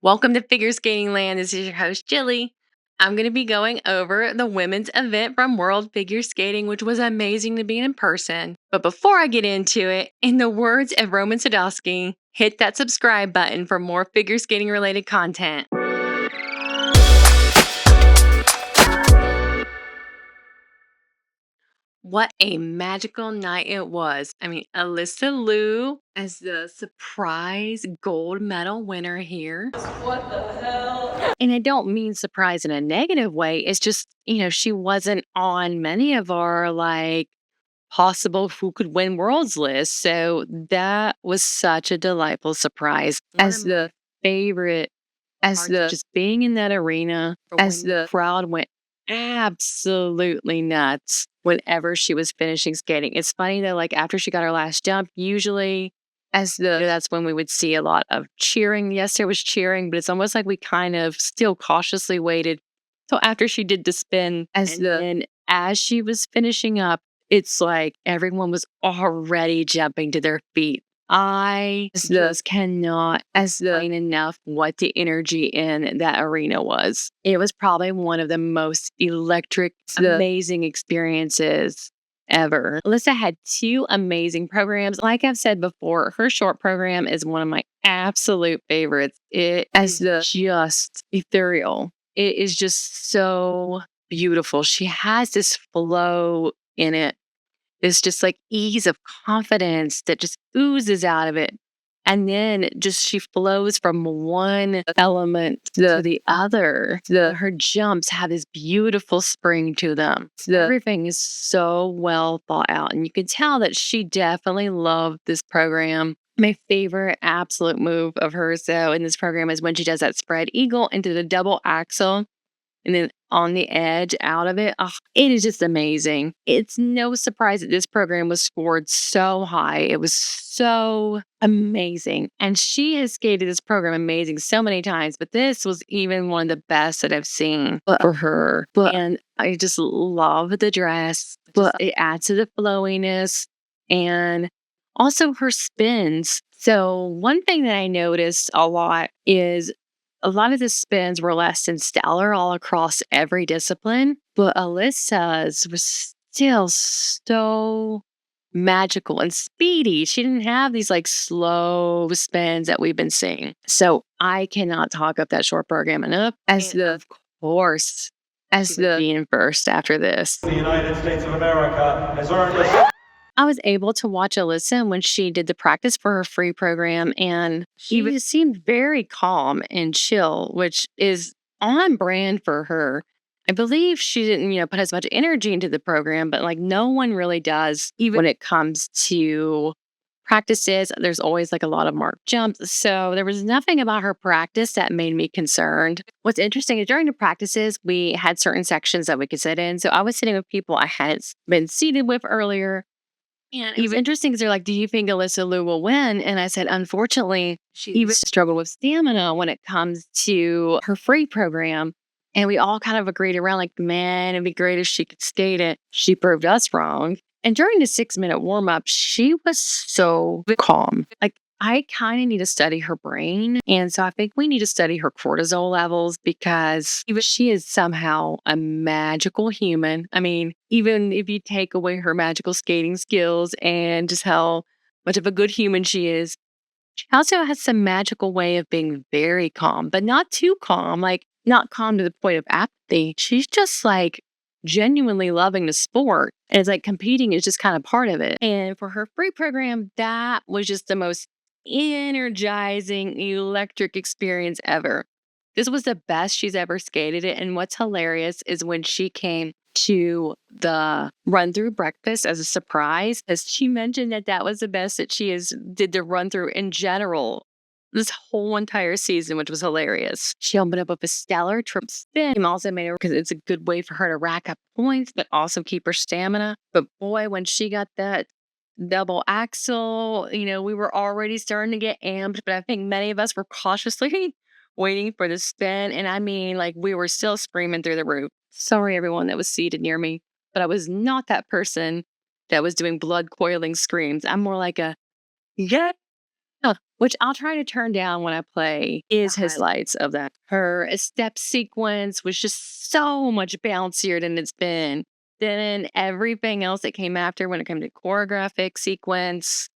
Welcome to Figure Skating Land. This is your host, Jilly. I'm going to be going over the women's event from World Figure Skating, which was amazing to be in person. But before I get into it, in the words of Roman Sadowski, hit that subscribe button for more figure skating related content. What a magical night it was. I mean, Alysa Liu as the surprise gold medal winner here. What the hell? And I don't mean surprise in a negative way. It's just, she wasn't on many of our possible who could win worlds list. So that was such a delightful surprise. As the favorite, as the just being in that arena, as the crowd went absolutely nuts whenever she was finishing skating. It's funny though, after she got her last jump, usually that's when we would see a lot of cheering. Yes, there was cheering, but it's almost like we kind of still cautiously waited till after she did the spin. Then as she was finishing up, it's like everyone was already jumping to their feet. I just cannot explain enough what the energy in that arena was. It was probably one of the most electric, amazing experiences ever. Alysa had two amazing programs. Like I've said before, her short program is one of my absolute favorites. It is just ethereal. It is just so beautiful. She has this flow in it. This just ease of confidence that just oozes out of it. And then she flows from one element to the other. Her jumps have this beautiful spring to them. Everything is so well thought out. And you can tell that she definitely loved this program. My favorite absolute move of hers, though, in this program is when she does that spread eagle into the double axel. And then on the edge out of it, it is just amazing. It's no surprise that this program was scored so high. It was so amazing. And she has skated this program amazing so many times, but this was even one of the best that I've seen for her. And I just love the dress. It adds to the flowiness and also her spins. So one thing that I noticed a lot is a lot of the spins were less than stellar all across every discipline, but Alyssa's was still so magical and speedy. She didn't have these slow spins that we've been seeing. So I cannot talk up that short program enough. Of course, being first after this. The United States of America has earned a... I was able to watch Alysa when she did the practice for her free program, and she seemed very calm and chill, which is on brand for her. I believe she didn't, put as much energy into the program, but no one really does, even when it comes to practices. There's always a lot of marked jumps. So there was nothing about her practice that made me concerned. What's interesting is during the practices, we had certain sections that we could sit in. So I was sitting with people I hadn't been seated with earlier. And it was interesting because they're like, do you think Alysa Liu will win? And I said, unfortunately, she even struggled with stamina when it comes to her free program. And we all kind of agreed around man, it'd be great if she could skate it. She proved us wrong. And during the 6-minute warm-up, she was so calm. I kind of need to study her brain. And so I think we need to study her cortisol levels because she is somehow a magical human. I mean, even if you take away her magical skating skills and just how much of a good human she is, she also has some magical way of being very calm, but not too calm, not calm to the point of apathy. She's just genuinely loving the sport. And it's competing is just kind of part of it. And for her free program, that was just the most energizing, electric experience ever. This was the best she's ever skated it. And what's hilarious is when she came to the run through breakfast as a surprise, as she mentioned that was the best that she did the run through in general this whole entire season, which was hilarious. She opened up with a stellar trip spin. Also made her because it's a good way for her to rack up points, but also keep her stamina. But boy, when she got that double axel, we were already starting to get amped, but I think many of us were cautiously waiting for the spin. And I mean, we were still screaming through the roof. Sorry, everyone that was seated near me, but I was not that person that was doing blood coiling screams. I'm more like a, yeah, which I'll try to turn down when I play, is his highlights of that. Her step sequence was just so much bouncier than it's been. Than everything else that came after when it came to choreographic sequence.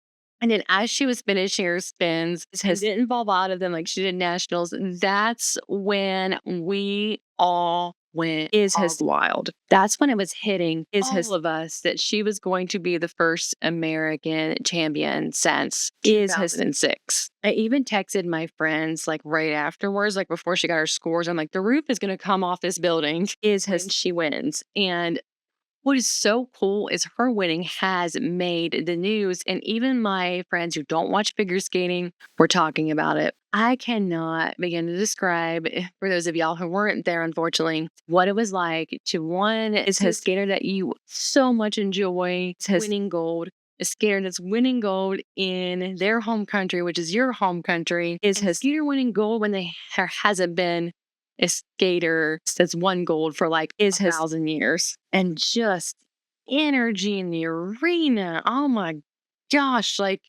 And then as she was finishing her spins, and didn't fall out of them like she did nationals, that's when we all went wild. That's when it was hitting all of us that she was going to be the first American champion since 2006. I even texted my friends like right afterwards, like before she got her scores. I'm like, the roof is going to come off this building when she wins. And what is so cool is her winning has made the news, and even my friends who don't watch figure skating were talking about it. I cannot begin to describe, for those of y'all who weren't there, unfortunately, what it was like to one is a skater that you so much enjoy, winning gold, a skater that's winning gold in their home country, which is your home country, is a skater winning gold when there hasn't been a skater that's won gold for like 1,000 years. And just energy in the arena. Oh my gosh. Like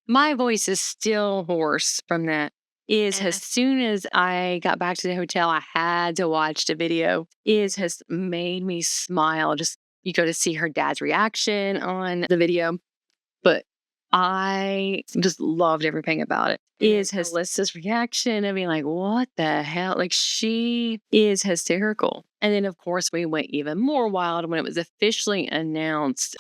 my voice is still hoarse from that. As soon as I got back to the hotel, I had to watch the video. Has made me smile. Just you go to see her dad's reaction on the video. But I just loved everything about it. Alyssa's reaction of being like, what the hell? Like, she is hysterical. And then, of course, we went even more wild when it was officially announced.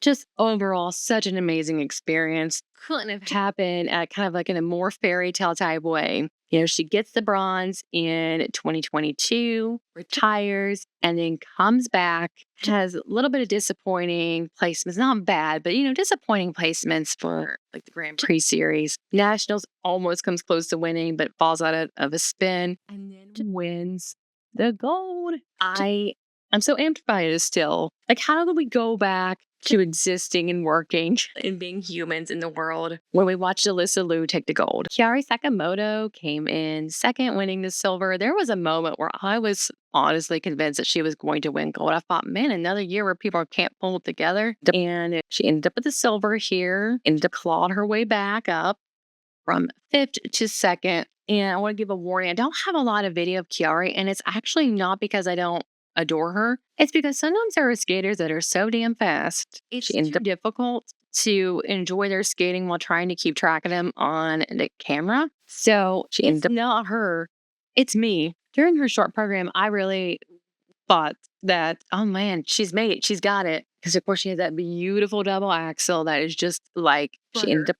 Just overall, such an amazing experience. Couldn't have happened at kind of like in a more fairy tale type way. You know, she gets the bronze in 2022, retires, and then comes back. Has a little bit of disappointing placements. Not bad, but, disappointing placements for like the Grand Prix series. Nationals almost comes close to winning, but falls out of a spin and then wins the gold. I'm so amped by it still. Like, how do we go back to existing and working and being humans in the world when we watched Alysa Liu take the gold? Kaori Sakamoto came in second, winning the silver. There was a moment where I was honestly convinced that she was going to win gold. I thought, man, another year where people can't pull it together. And she ended up with the silver here, ended up clawed her way back up from fifth to second. And I want to give a warning. I don't have a lot of video of Kaori, and it's actually not because I don't adore her. It's because sometimes there are skaters that are so damn fast. It's too difficult to enjoy their skating while trying to keep track of them on the camera. So it's not her, it's me. During her short program, I really thought that, oh man, she's made it. She's got it. Because of course she has that beautiful double axel that is just like she ended up.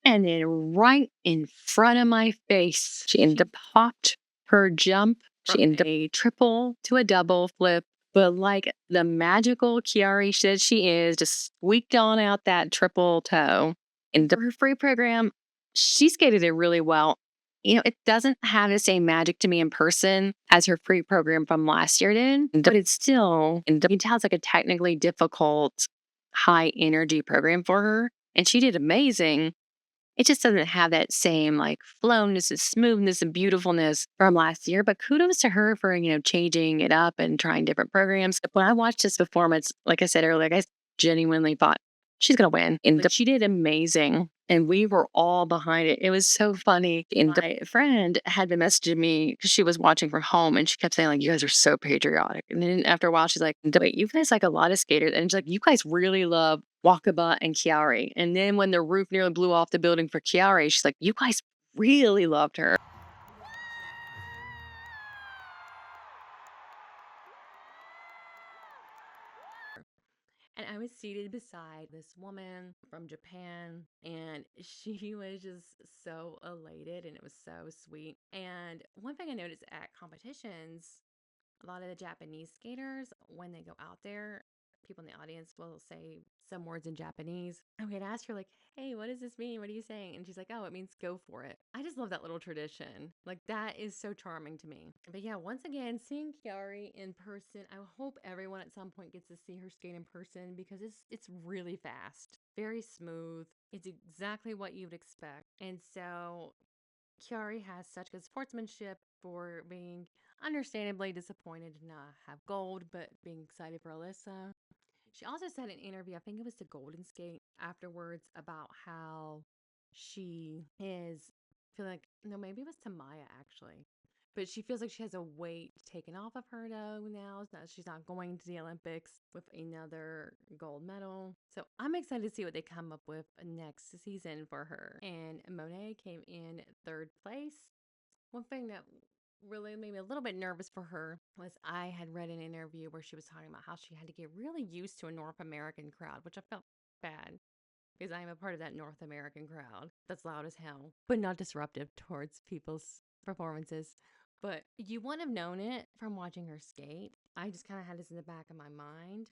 And then right in front of my face, she ended up popped her jump. She ended up a triple to a double flip. But like the magical Kaori said she is, just squeaked on out that triple toe. And her free program, she skated it really well. It doesn't have the same magic to me in person as her free program from last year did. But it's still, you can tell it's like a technically difficult, high energy program for her. And she did amazing. It just doesn't have that same like flowness and smoothness and beautifulness from last year. But kudos to her for, changing it up and trying different programs. When I watched this performance, like I said earlier, I genuinely thought she's going to win. And she did amazing. And we were all behind it. It was so funny. And my friend had been messaging me because she was watching from home and she kept saying, like, you guys are so patriotic. And then after a while, she's like, wait, you guys like a lot of skaters. And she's like, you guys really love Wakaba and Kaori. And then when the roof nearly blew off the building for Kaori, she's like, you guys really loved her. And I was seated beside this woman from Japan, and she was just so elated, and it was so sweet. And one thing I noticed at competitions, a lot of the Japanese skaters, when they go out there, people in the audience will say some words in Japanese. And we'd ask her, like, hey, what does this mean? What are you saying? And she's like, oh, it means go for it. I just love that little tradition. Like, that is so charming to me. But yeah, once again, seeing Kaori in person, I hope everyone at some point gets to see her skate in person because it's really fast, very smooth. It's exactly what you would expect. And so Kaori has such good sportsmanship for being understandably disappointed to not have gold, but being excited for Alyssa. She also said in an interview, I think it was to Golden Skate afterwards, about how she is feeling like, no, maybe it was to Maya actually. But she feels like she has a weight taken off of her though now. It's not, she's not going to the Olympics with another gold medal. So I'm excited to see what they come up with next season for her. And Mone came in third place. One thing that really made me a little bit nervous for her was I had read an interview where she was talking about how she had to get really used to a North American crowd, which I felt bad because I am a part of that North American crowd that's loud as hell, but not disruptive towards people's performances. But you wouldn't have known it from watching her skate. I just kind of had this in the back of my mind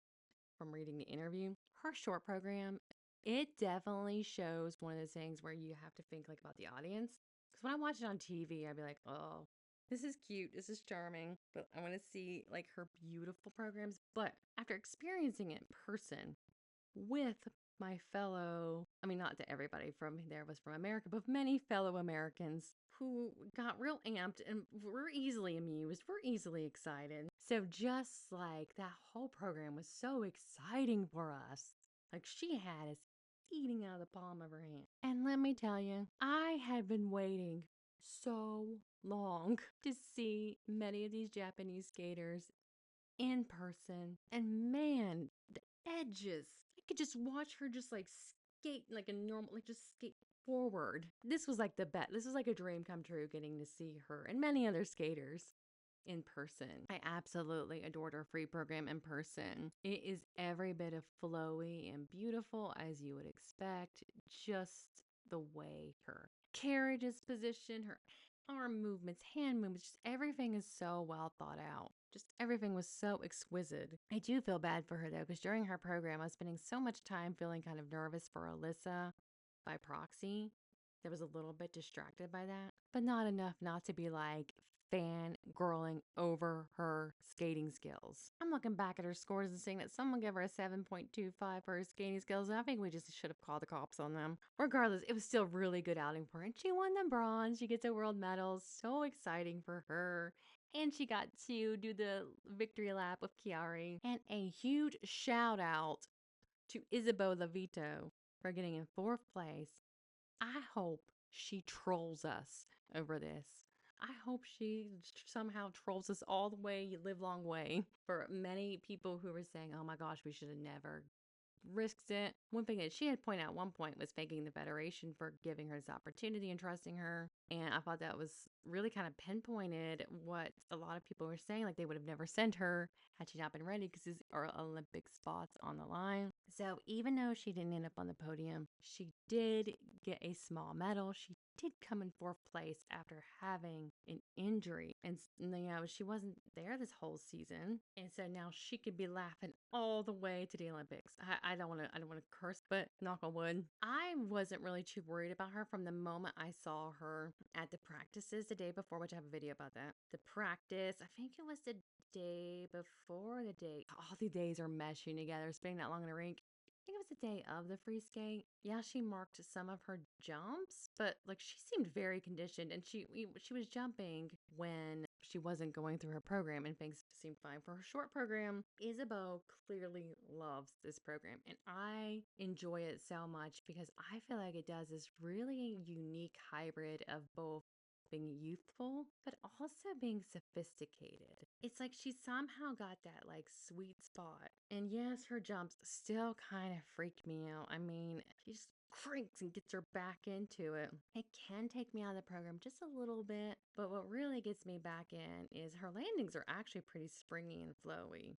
from reading the interview. Her short program, it definitely shows one of those things where you have to think like about the audience. Because when I watch it on TV, I'd be like, oh, this is cute, this is charming, but I want to see like her beautiful programs. But after experiencing it in person with my fellow, I mean, not to everybody from there was from America, but many fellow Americans who got real amped and were easily amused, were easily excited. So just like that whole program was so exciting for us. Like she had us eating out of the palm of her hand. And let me tell you, I had been waiting so long to see many of these Japanese skaters in person. And man, the edges. I could just watch her just like skate like a normal, like just skate forward. This was like the best. This was like a dream come true getting to see her and many other skaters in person. I absolutely adored our free program in person. It is every bit of flowy and beautiful as you would expect. Just the way her carriage is positioned, her arm movements, hand movements, just everything is so well thought out. Just everything was so exquisite. I do feel bad for her though, because during her program, I was spending so much time feeling kind of nervous for Alyssa by proxy. I was a little bit distracted by that, but not enough not to be like fangirling over her skating skills. I'm looking back at her scores and seeing that someone gave her a 7.25 for her skating skills, and I think we just should have called the cops on them. Regardless, it was still really good outing for her, and she won the bronze. She gets a world medal. So exciting for her. And she got to do the victory lap with Kaori. And a huge shout out to Isabeau Levito for getting in fourth place. I hope she trolls us over this. I hope she somehow trolls us all the way, live long way. For many people who were saying, oh my gosh, we should have never risked it. One thing that she had pointed out at one point was thanking the Federation for giving her this opportunity and trusting her. And I thought that was really kind of pinpointed what a lot of people were saying, like they would have never sent her had she not been ready because these are Olympic spots on the line. So even though she didn't end up on the podium, she did get a small medal. She did come in fourth place after having an injury. And she wasn't there this whole season. And so now she could be laughing all the way to the Olympics. I don't want to curse, but knock on wood. I wasn't really too worried about her from the moment I saw her at the practices the day before, which I have a video about that. The practice, I think it was the day before the day. All the days are meshing together, spending that long in a rink. I think it was the day of the free skate. Yeah, she marked some of her jumps, but like she seemed very conditioned, and she was jumping when she wasn't going through her program, and things seemed fine for her short program. Isabeau clearly loves this program, and I enjoy it so much because I feel like it does this really unique hybrid of both being youthful, but also being sophisticated. It's like she somehow got that like sweet spot. And yes, her jumps still kind of freak me out. I mean, she just cranks and gets her back into it. It can take me out of the program just a little bit, but what really gets me back in is her landings are actually pretty springy and flowy.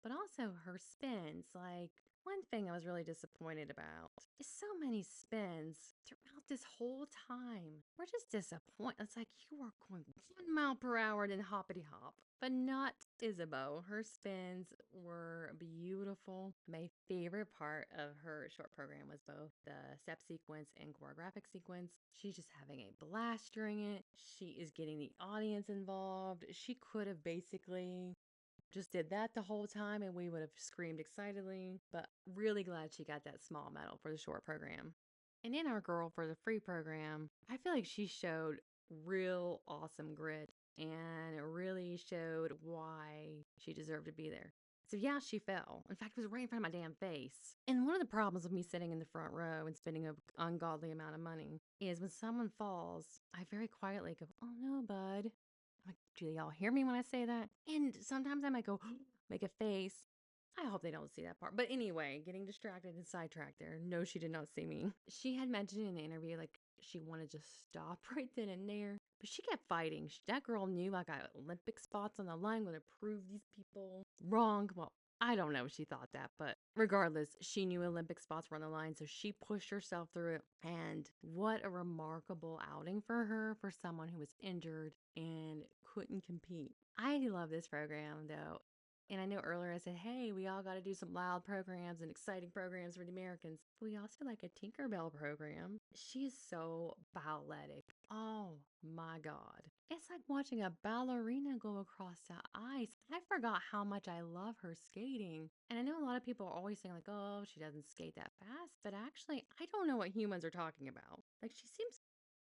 But also her spins, like One thing I was really disappointed about is so many spins throughout this whole time. We're just disappointed. It's like you are going 1 mile per hour and hoppity hop. But not Isabeau. Her spins were beautiful. My favorite part of her short program was both the step sequence and choreographic sequence. She's just having a blast during it. She is getting the audience involved. She could have basically just did that the whole time and we would have screamed excitedly, but really glad she got that small medal for the short program. And in our girl for the free program, I feel like she showed real awesome grit and really showed why she deserved to be there. So yeah, she fell. In fact, it was right in front of my damn face. And one of the problems with me sitting in the front row and spending an ungodly amount of money is when someone falls, I very quietly go, "Oh no, bud." I'm like, do y'all hear me when I say that? And sometimes I might go, make a face. I hope they don't see that part. But anyway, getting distracted and sidetracked there. No, she did not see me. She had mentioned in an interview, like, she wanted to stop right then and there. But she kept fighting. That girl knew I got Olympic spots on the line, going to prove these people wrong. Well, I don't know if she thought that, but regardless, she knew Olympic spots were on the line, so she pushed herself through it. And what a remarkable outing for her, for someone who was injured and couldn't compete. I love this program, though. And I know earlier I said, hey, we all got to do some loud programs and exciting programs for the Americans. But we also like a Tinkerbell program. She's so balletic. Oh my God. It's like watching a ballerina go across the ice. I forgot how much I love her skating. And I know a lot of people are always saying, like, oh, she doesn't skate that fast. But actually, I don't know what humans are talking about. Like, she seems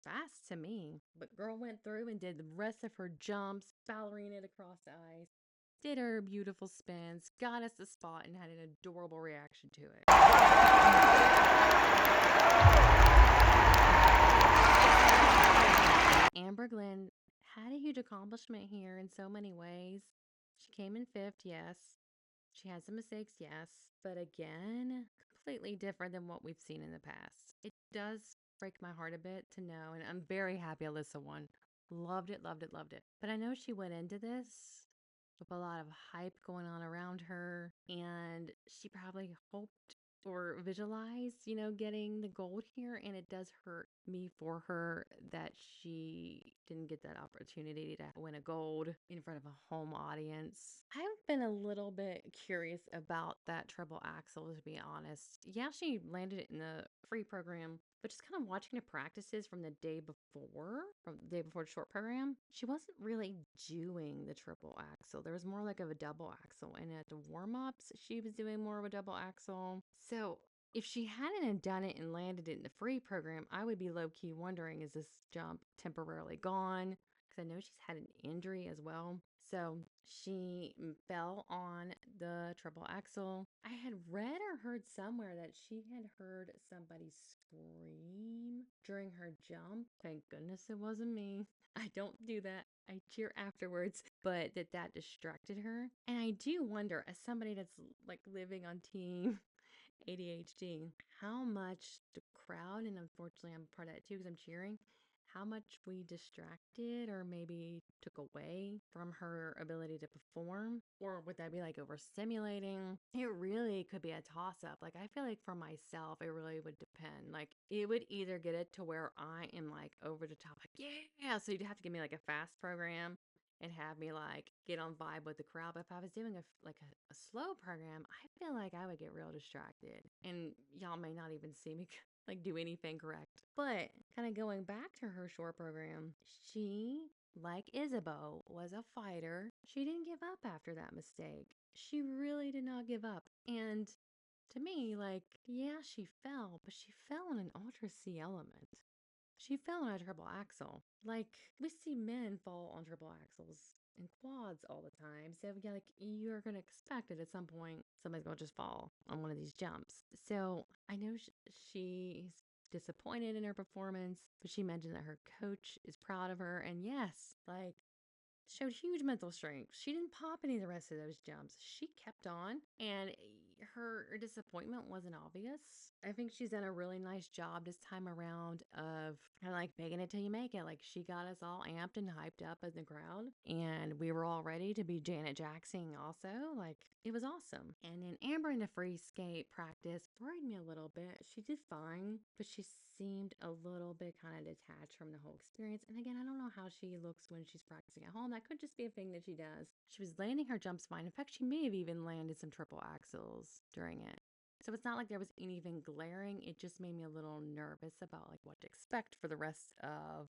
fast to me. But girl went through and did the rest of her jumps, ballerinaed across the ice, did her beautiful spins, got us the spot, and had an adorable reaction to it. Amber Glenn had a huge accomplishment here in so many ways. She came in fifth, yes. She had some mistakes, yes. But again, completely different than what we've seen in the past. It does break my heart a bit to know, and I'm very happy Alysa won. Loved it, loved it, loved it. But I know she went into this with a lot of hype going on around her, and she probably hoped or visualized, getting the gold here. And it does hurt me for her that she didn't get that opportunity to win a gold in front of a home audience. I've been a little bit curious about that triple axel, to be honest. Yeah, she landed it in the free program, but just kind of watching the practices from the day before the short program, she wasn't really doing the triple axel. There was more like of a double axel. And at the warm ups, she was doing more of a double axel. So if she hadn't done it and landed it in the free program, I would be low key wondering, is this jump temporarily gone? Because I know she's had an injury as well. So she fell on the triple axel. I had read or heard somewhere that she had heard somebody scream during her jump. Thank goodness it wasn't me. I don't do that. I cheer afterwards, but that distracted her. And I do wonder, as somebody that's like living on team ADHD, how much the crowd, and unfortunately I'm part of that too because I'm cheering, how much we distracted or maybe took away from her ability to perform? Or would that be like overstimulating? It really could be a toss up. Like, I feel like for myself, it really would depend. Like, it would either get it to where I am like over the top, like, yeah. So you'd have to give me like a fast program and have me like get on vibe with the crowd. But if I was doing a slow program, I feel like I would get real distracted, and y'all may not even see me like do anything correct. But kind of going back to her short program, she, like Isabeau, was a fighter. She didn't give up after that mistake. She really did not give up. And to me, like, yeah, she fell, but she fell on an ultra C element. She fell on a triple axel. Like, we see men fall on triple axles and quads all the time. So, yeah, like, you're going to expect it at some point. Somebody's going to just fall on one of these jumps. So, I know she's disappointed in her performance, but she mentioned that her coach is proud of her. And yes, like, showed huge mental strength. She didn't pop any of the rest of those jumps. She kept on, and her disappointment wasn't obvious. I think she's done a really nice job this time around of kind of like making it till you make it. Like she got us all amped and hyped up in the crowd, and we were all ready to be Janet Jackson also. Like it was awesome. And then Amber in the free skate practice worried me a little bit. She did fine, but she seemed a little bit kind of detached from the whole experience. And again, I don't know how she looks when she's practicing at home. That could just be a thing that she does. She was landing her jumps fine. In fact, she may have even landed some triple axels during it. So it's not like there was anything glaring. It just made me a little nervous about like what to expect for the rest of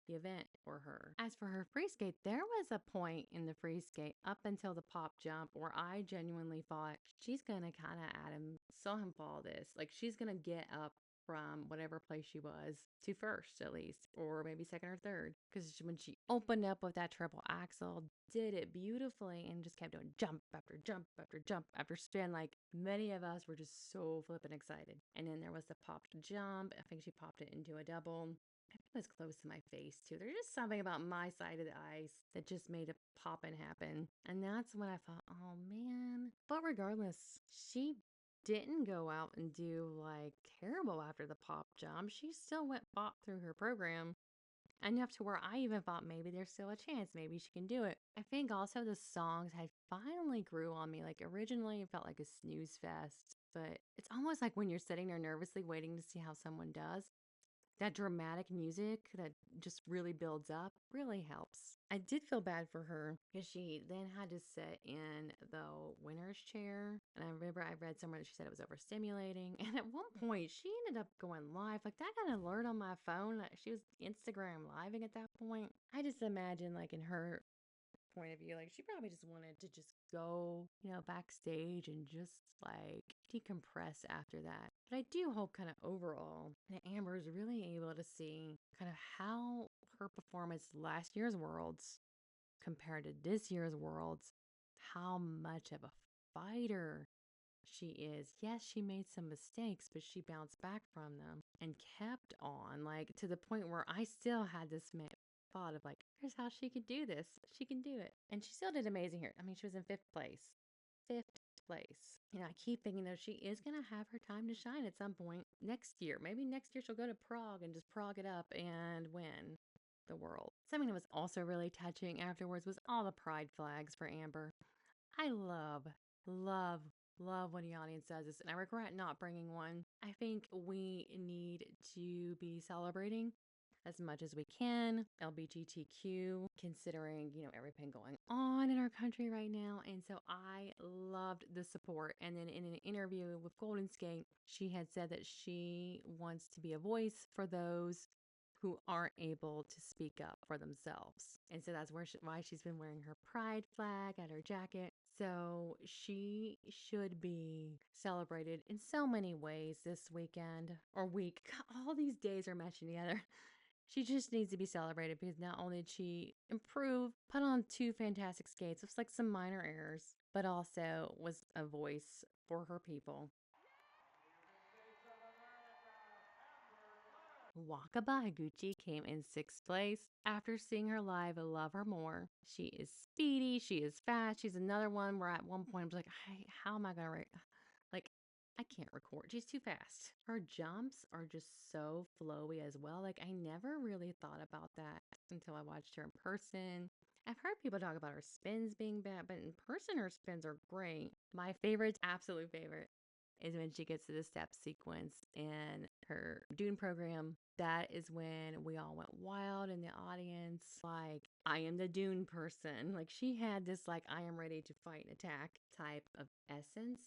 the event for her. As for her free skate, there was a point in the free skate up until the pop jump where I genuinely thought she's gonna kind of saw him fall this. Like she's gonna get up from whatever place she was to first at least, or maybe second or third. Because when she opened up with that triple axel, did it beautifully and just kept doing jump after jump after jump after spin. Like many of us were just so flippin' excited. And then there was the popped jump. I think she popped it into a double. I think it was close to my face too. There's just something about my side of the ice that just made it pop and happen. And that's when I thought, oh man. But regardless, she didn't go out and do like terrible after the pop jump. She still went bop through her program enough to where I even thought maybe there's still a chance. Maybe she can do it. I think also the songs had finally grew on me. Like originally it felt like a snooze fest, but it's almost like when you're sitting there nervously waiting to see how someone does. That dramatic music that just really builds up really helps. I did feel bad for her because she then had to sit in the winner's chair. And I remember I read somewhere that she said it was overstimulating. And at one point, she ended up going live. Like that got an alert on my phone that she was Instagram living at that point. I just imagine, like, in her point of view, like she probably just wanted to just go, backstage and just like decompress after that. But I do hope kind of overall that Amber is really able to see kind of how her performance last year's Worlds compared to this year's Worlds, how much of a fighter she is. Yes, she made some mistakes, but she bounced back from them and kept on, like to the point where I still had this thought of like, here's how she could do this. She can do it. And she still did amazing here. I mean, she was in fifth place. Fifth place. I keep thinking though, she is going to have her time to shine at some point next year. Maybe next year she'll go to Prague and just Prague it up and win the world. Something that was also really touching afterwards was all the pride flags for Amber. I love, love when the audience does this, and I regret not bringing one. I think we need to be celebrating as much as we can LGBTQ, considering, everything going on in our country right now. And so I loved the support. And then in an interview with Golden Skate, she had said that she wants to be a voice for those who aren't able to speak up for themselves. And so that's why she's been wearing her pride flag at her jacket. So she should be celebrated in so many ways this weekend or week. God, all these days are matching together. She just needs to be celebrated because not only did she improve, put on two fantastic skates with like some minor errors, but also was a voice for her people. Wakaba Higuchi came in sixth place. After seeing her live, I love her more. She is speedy. She is fast. She's another one where at one point I was like, hey, how am I going to like, I can't record. She's too fast. Her jumps are just so flowy as well. Like, I never really thought about that until I watched her in person. I've heard people talk about her spins being bad, but in person, her spins are great. My favorite, absolute favorite, is when she gets to the step sequence in her Dune program. That is when we all went wild in the audience. Like, I am the Dune person. Like, she had this, like, I am ready to fight and attack type of essence.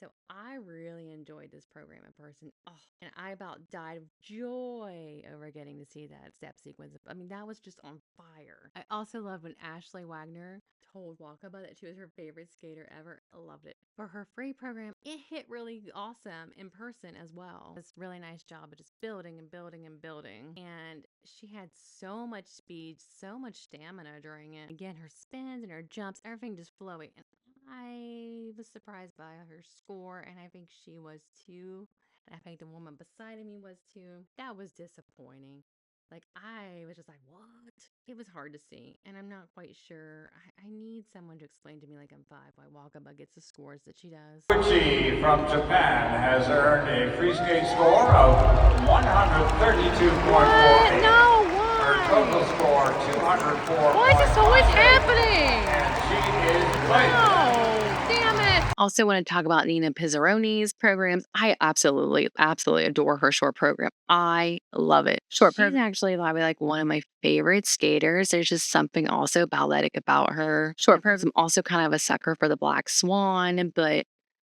So I really enjoyed this program in person. Oh, and I about died of joy over getting to see that step sequence. I mean, that was just on fire. I also loved when Ashley Wagner told Wakaba that she was her favorite skater ever. I loved it. For her free program, it hit really awesome in person as well. It's a really nice job of just building and building and building. And she had so much speed, so much stamina during it. Again, her spins and her jumps, everything just flowing. And I was surprised by her score, and I think she was too. And I think the woman beside me was too. That was disappointing. Like, I was just like, what? It was hard to see. And I'm not quite sure. I need someone to explain to me, like, I'm five, why Wakaba gets the scores that she does. Higuchi from Japan has earned a free skate score of 132.48. No, Her why? total score 204. Why is this always happening? And she is playing. Oh, damn it. Also want to talk about Nina Pinzarrone's programs. I absolutely adore her short program. I love it. Short program is actually probably like one of my favorite skaters. There's just something also balletic about her. Short program, I'm also kind of a sucker for the Black Swan, but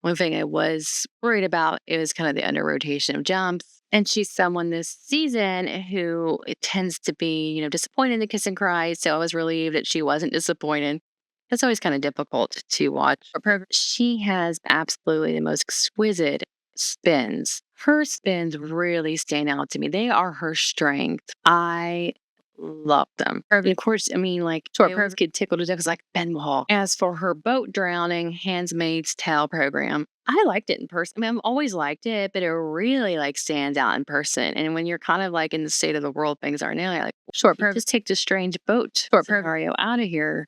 one thing I was worried about is kind of the under rotation of jumps. And she's someone this season who it tends to be, disappointed in the kiss and cry. So I was relieved that she wasn't disappointed. It's always kind of difficult to watch. She has absolutely the most exquisite spins. Her spins really stand out to me. They are her strength. I love them. And of course, I mean, like, short programs get tickled to death. It's like Benoit. As for her boat drowning, Handmaid's Tale program, I liked it in person. I mean, I've always liked it, but it really like stands out in person. And when you're kind of like in the state of the world things are now, you're like, short program, just take the strange boat scenario out of here.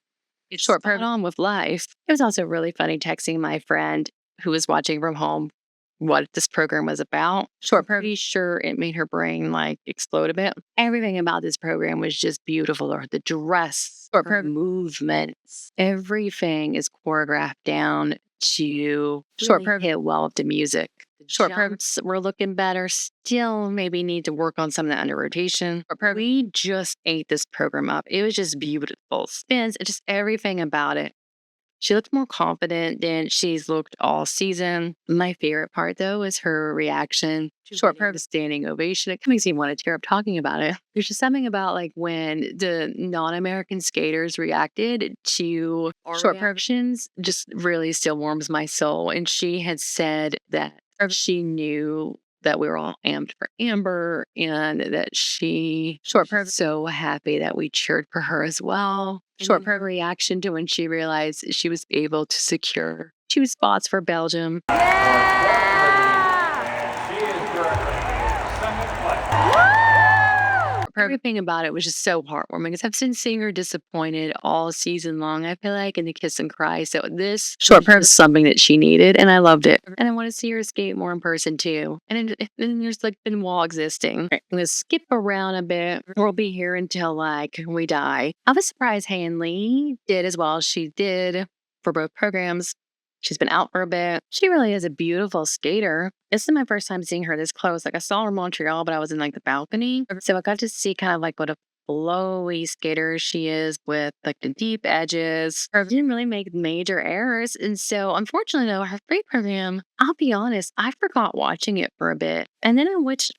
It's short program on with life. It was also really funny texting my friend who was watching from home what this program was about. Short program, pretty sure it made her brain like explode a bit. Everything about this program was just beautiful. Or the dress, short program movements, everything is choreographed down to short program hit well with the music. Short programs were looking better. Still, maybe need to work on some of the under rotation. We just ate this program up. It was just beautiful. Spins, just everything about it. She looked more confident than she's looked all season. My favorite part, though, is her reaction. Short program standing ovation. It makes me want to tear up talking about it. There's just something about like when the non-American skaters reacted to short programs, just really still warms my soul. And she had said that she knew that we were all amped for Amber and that she so happy that we cheered for her as well. Short program reaction to when she realized she was able to secure 2 spots for Belgium. And she is currently in second place. Everything about it was just so heartwarming because I've been seeing her disappointed all season long, I feel like, in the kiss and cry. So this short program is something that she needed, and I loved it. And I want to see her skate more in person too. And then there's like Benoit existing. I'm going to skip around a bit. We'll be here until like we die. I was surprised Haein Lee did as well as she did for both programs. She's been out for a bit. She really is a beautiful skater. This is my first time seeing her this close. Like I saw her in Montreal, but I was in like the balcony. So I got to see kind of like what a flowy skater she is with like the deep edges. She didn't really make major errors. And so unfortunately though, her free program, I'll be honest, I forgot watching it for a bit. And then I went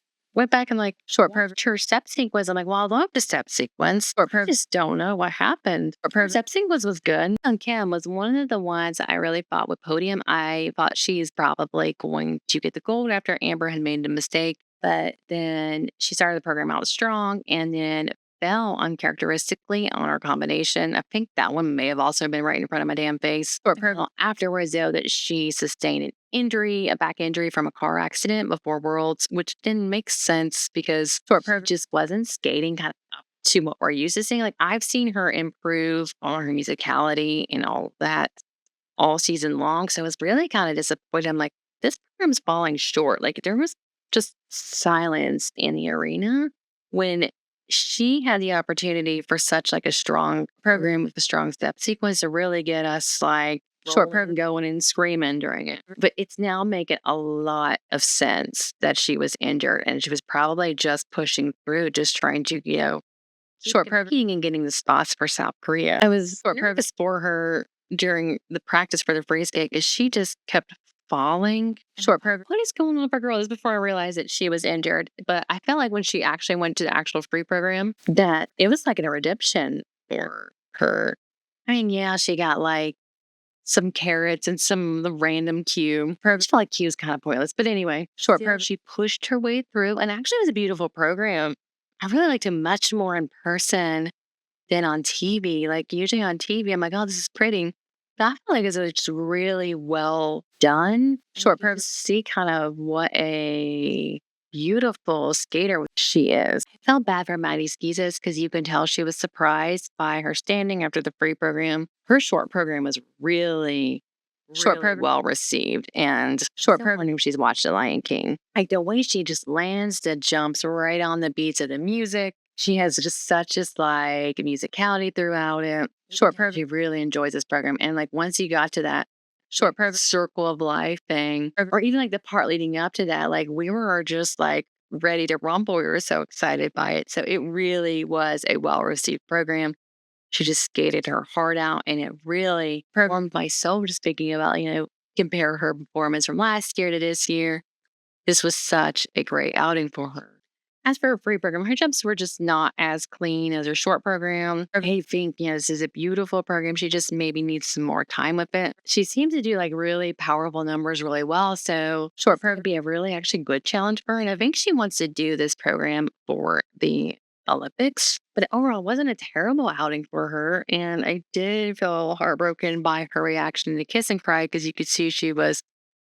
back and like short program, her step sequence. I'm like, well, I love the step sequence. Short program, just don't know what happened. Short program step sequence was good. On Kim was one of the ones I really thought with podium. I thought she's probably going to get the gold after Amber had made a mistake. But then she started the program out strong and then fell uncharacteristically on her combination. I think that one may have also been right in front of my damn face. Short program afterwards, though, that she sustained an injury, a back injury from a car accident before Worlds, which didn't make sense because short program just wasn't skating kind of up to what we're used to seeing. Like I've seen her improve on her musicality and all of that all season long. So I was really kind of disappointed. I'm like, this program's falling short. Like there was just silence in the arena when she had the opportunity for such like a strong program with a strong step sequence to really get us like short program going and screaming during it. But it's now making a lot of sense that she was injured and she was probably just pushing through, just trying to, short program and getting the spots for South Korea. I was nervous for her during the practice for the free skate is she just kept falling. Short program. What is going on with our girl? This is before I realized that she was injured. But I felt like when she actually went to the actual free program, that it was like a redemption for her. I mean, yeah, she got like some carrots and some the random cue. I just felt like cue is kind of pointless. But anyway, short program, she pushed her way through. And actually, it was a beautiful program. I really liked it much more in person than on TV. Like usually on TV, I'm like, oh, this is pretty. But I feel like it's just really well done. Short program, see kind of what a beautiful skater she is. I felt bad for Maddie Schizas because you can tell she was surprised by her standing after the free program. Her short program was really well received, and short program she's watched The Lion King. Like the way she just lands the jumps right on the beats of the music. She has just such this like musicality throughout it. Short program, she really enjoys this program. And like once you got to that short program circle of life thing, or even like the part leading up to that, like we were just like ready to rumble. We were so excited by it. So it really was a well received program. She just skated her heart out, and it really warmed my soul just thinking about, compare her performance from last year to this year. This was such a great outing for her. As for her free program, her jumps were just not as clean as her short program. I think, this is a beautiful program. She just maybe needs some more time with it. She seems to do like really powerful numbers really well. So short program would be a really actually good challenge for her. And I think she wants to do this program for the Olympics. But overall, it wasn't a terrible outing for her. And I did feel heartbroken by her reaction to Kiss and Cry because you could see she was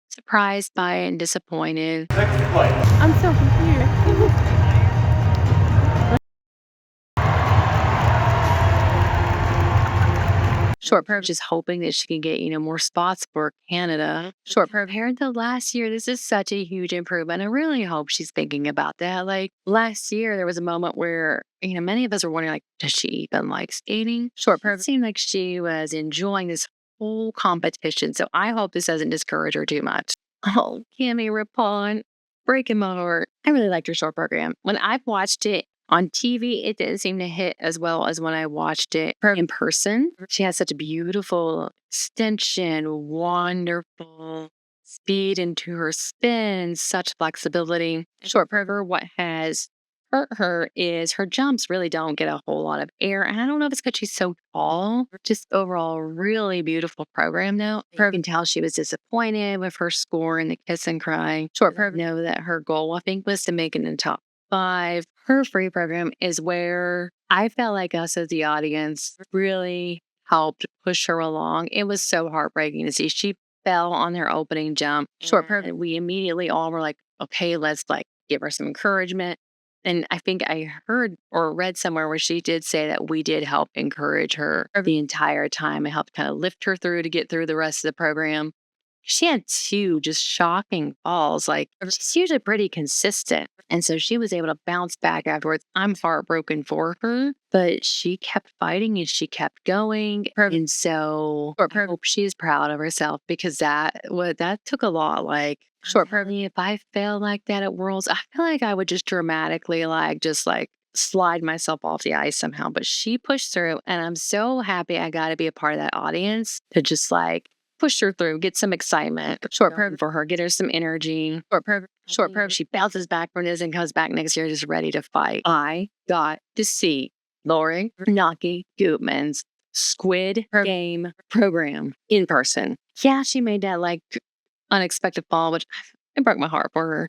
surprised by it and disappointed. Next flight. I'm so confused. Short program just hoping that she can get, more spots for Canada. Short program compared to last year, this is such a huge improvement. I really hope she's thinking about that. Like last year, there was a moment where, many of us were wondering, like, does she even like skating? Short program seemed like she was enjoying this whole competition. So I hope this doesn't discourage her too much. Oh, Kimmy Repond, breaking my heart. I really liked her short program. When I've watched it on TV, it didn't seem to hit as well as when I watched it in person. She has such a beautiful extension, wonderful speed into her spins, such flexibility. Short program, what has hurt her is her jumps really don't get a whole lot of air. And I don't know if it's because she's so tall. Just overall, really beautiful program though. You can tell she was disappointed with her score in the Kiss and Cry. Short program, know that her goal, I think, was to make it in the top 5. Her free program is where I felt like us as the audience really helped push her along. It was so heartbreaking to see. She fell on her opening jump. Short program, we immediately all were like, okay, let's like give her some encouragement. And I think I heard or read somewhere where she did say that we did help encourage her the entire time. It helped kind of lift her through to get through the rest of the program. She had 2 just shocking falls. Like she's usually pretty consistent. And so she was able to bounce back afterwards. I'm heartbroken for her, but she kept fighting and she kept going. And so I hope she's proud of herself because that took a lot. Like short program, if I failed like that at Worlds, I feel like I would just dramatically slide myself off the ice somehow. But she pushed through, and I'm so happy I got to be a part of that audience to just like push her through, get some excitement. Short program for her, get her some energy. Short program, she bounces back from this and comes back next year just ready to fight. I got to see Lauren Naki Gutmann's Squid Game program in person. Yeah, she made that like unexpected fall, which it broke my heart for her.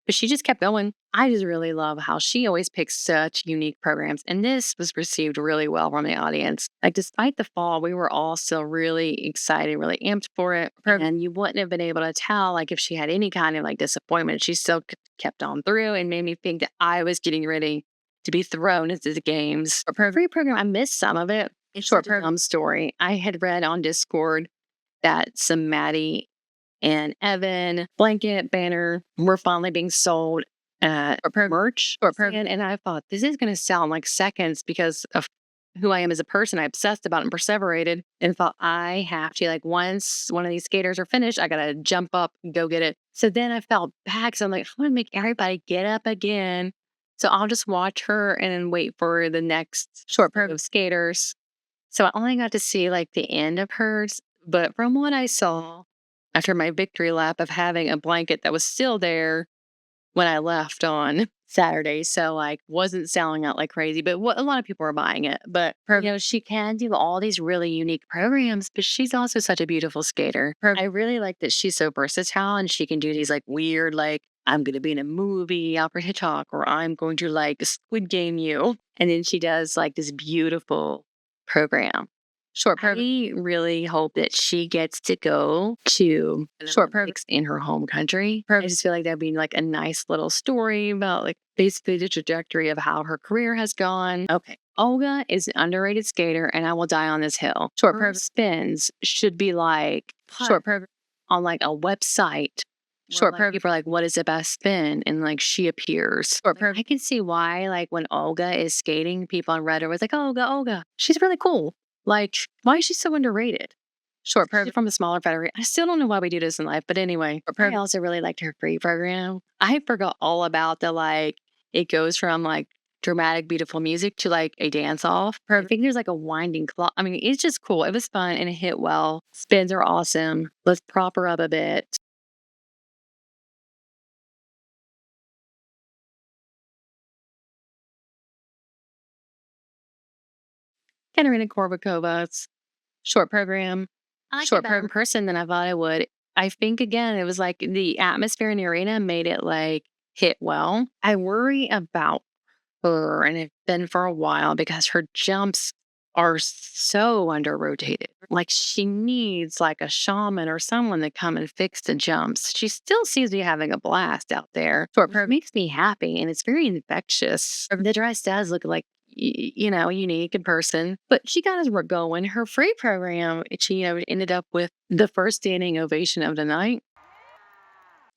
But she just kept going. I just really love how she always picks such unique programs. And this was received really well from the audience. Like, despite the fall, we were all still really excited, really amped for it. And you wouldn't have been able to tell, like, if she had any kind of, like, disappointment. She still kept on through and made me think that I was getting ready to be thrown into the games. Free program, I missed some of it. Short program story. I had read on Discord that some Maddie and Evan blanket banner were finally being sold at merch. And I thought, this is going to sell in like seconds because of who I am as a person. I obsessed about it and perseverated and thought I have to, like, once one of these skaters are finished, I got to jump up and go get it. So then I felt bad. So I'm like, I want to make everybody get up again. So I'll just watch her and then wait for the next short program of skaters. So I only got to see like the end of hers. But from what I saw, after my victory lap of having a blanket that was still there when I left on Saturday. So like wasn't selling out like crazy, but a lot of people were buying it. But she can do all these really unique programs, but she's also such a beautiful skater. I really like that she's so versatile and she can do these like weird, like, I'm going to be in a movie, Alfred Hitchcock, or I'm going to like Squid Game you. And then she does like this beautiful program. I really hope that she gets to go to Olympics in her home country. I just feel like that'd be like a nice little story about like basically the trajectory of how her career has gone. Okay. Olga is an underrated skater, and I will die on this hill. Her spins should be like on like a website. People are like, what is the best spin? And like she appears. I can see why, like when Olga is skating, people on Reddit was like, Olga, Olga. She's really cool. Like, why is she so underrated? She's from a smaller federation. I still don't know why we do this in life, but anyway. I also really liked her free program. I forgot all about the like, it goes from like dramatic, beautiful music to like a dance off. I think there's like a winding clock. I mean, it's just cool. It was fun and it hit well. Spins are awesome. Let's prop her up a bit. Ekaterina Kurbakova's short program. Short program person than I thought I would. I think again, it was like the atmosphere in the arena made it like hit well. I worry about her, and it's been for a while because her jumps are so under rotated. Like she needs like a shaman or someone to come and fix the jumps. She still seems to be having a blast out there. Short program makes me happy, and it's very infectious. The dress does look like unique in person. But she got us going. Her free program, she, ended up with the first standing ovation of the night.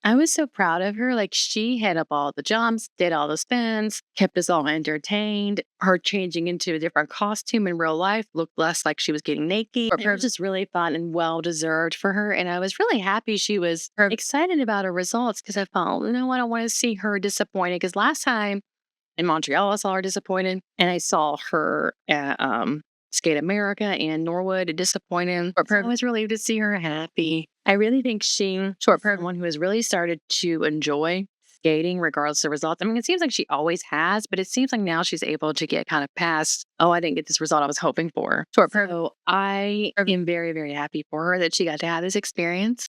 I was so proud of her. Like she hit up all the jumps, did all the spins, kept us all entertained. Her changing into a different costume in real life looked less like she was getting naked. It was just really fun and well deserved for her. And I was really happy she was excited about her results because I felt, I don't want to see her disappointed. Because last time in Montreal, I saw her disappointed, and I saw her at Skate America and Norwood disappointed. I was relieved to see her happy. I really think she, one who has really started to enjoy skating regardless of results. I mean, it seems like she always has, but it seems like now she's able to get kind of past, I didn't get this result I was hoping for. So I am very, very happy for her that she got to have this experience.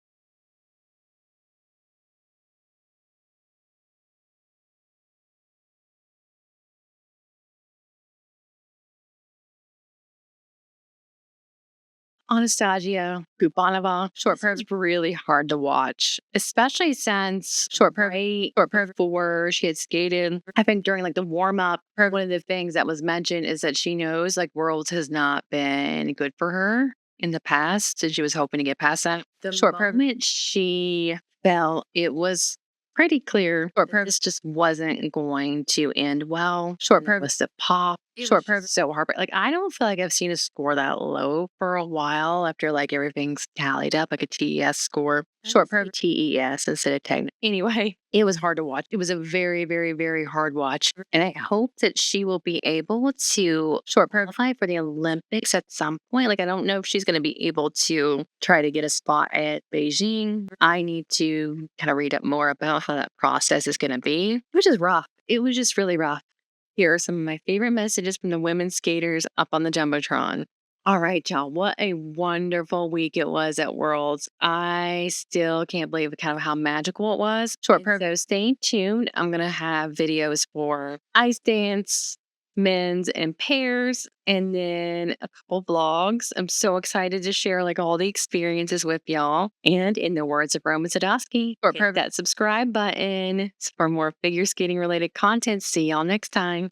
Anastasiia Gubanova, short program's really hard to watch, especially since before she had skated. I think during like the warm up, one of the things that was mentioned is that she knows like Worlds has not been good for her in the past, and she was hoping to get past that. The moment she fell, it was pretty clear this just wasn't going to end well. Was the pop. So hard. Like I don't feel like I've seen a score that low for a while after like everything's tallied up, like a TES score. TES instead of technical. Anyway, it was hard to watch. It was a very, very, very hard watch. And I hope that she will be able to qualify for the Olympics at some point. Like I don't know if she's going to be able to try to get a spot at Beijing. I need to kind of read up more about how that process is going to be, which is rough. It was just really rough. Here are some of my favorite messages from the women skaters up on the Jumbotron. All right, y'all. What a wonderful week it was at Worlds. I still can't believe kind of how magical it was. So stay tuned. I'm going to have videos for ice dance, men's and pairs, and then a couple vlogs. I'm so excited to share like all the experiences with y'all. And in the words of Roman Sadowski, hit that subscribe button for more figure skating related content. See y'all next time.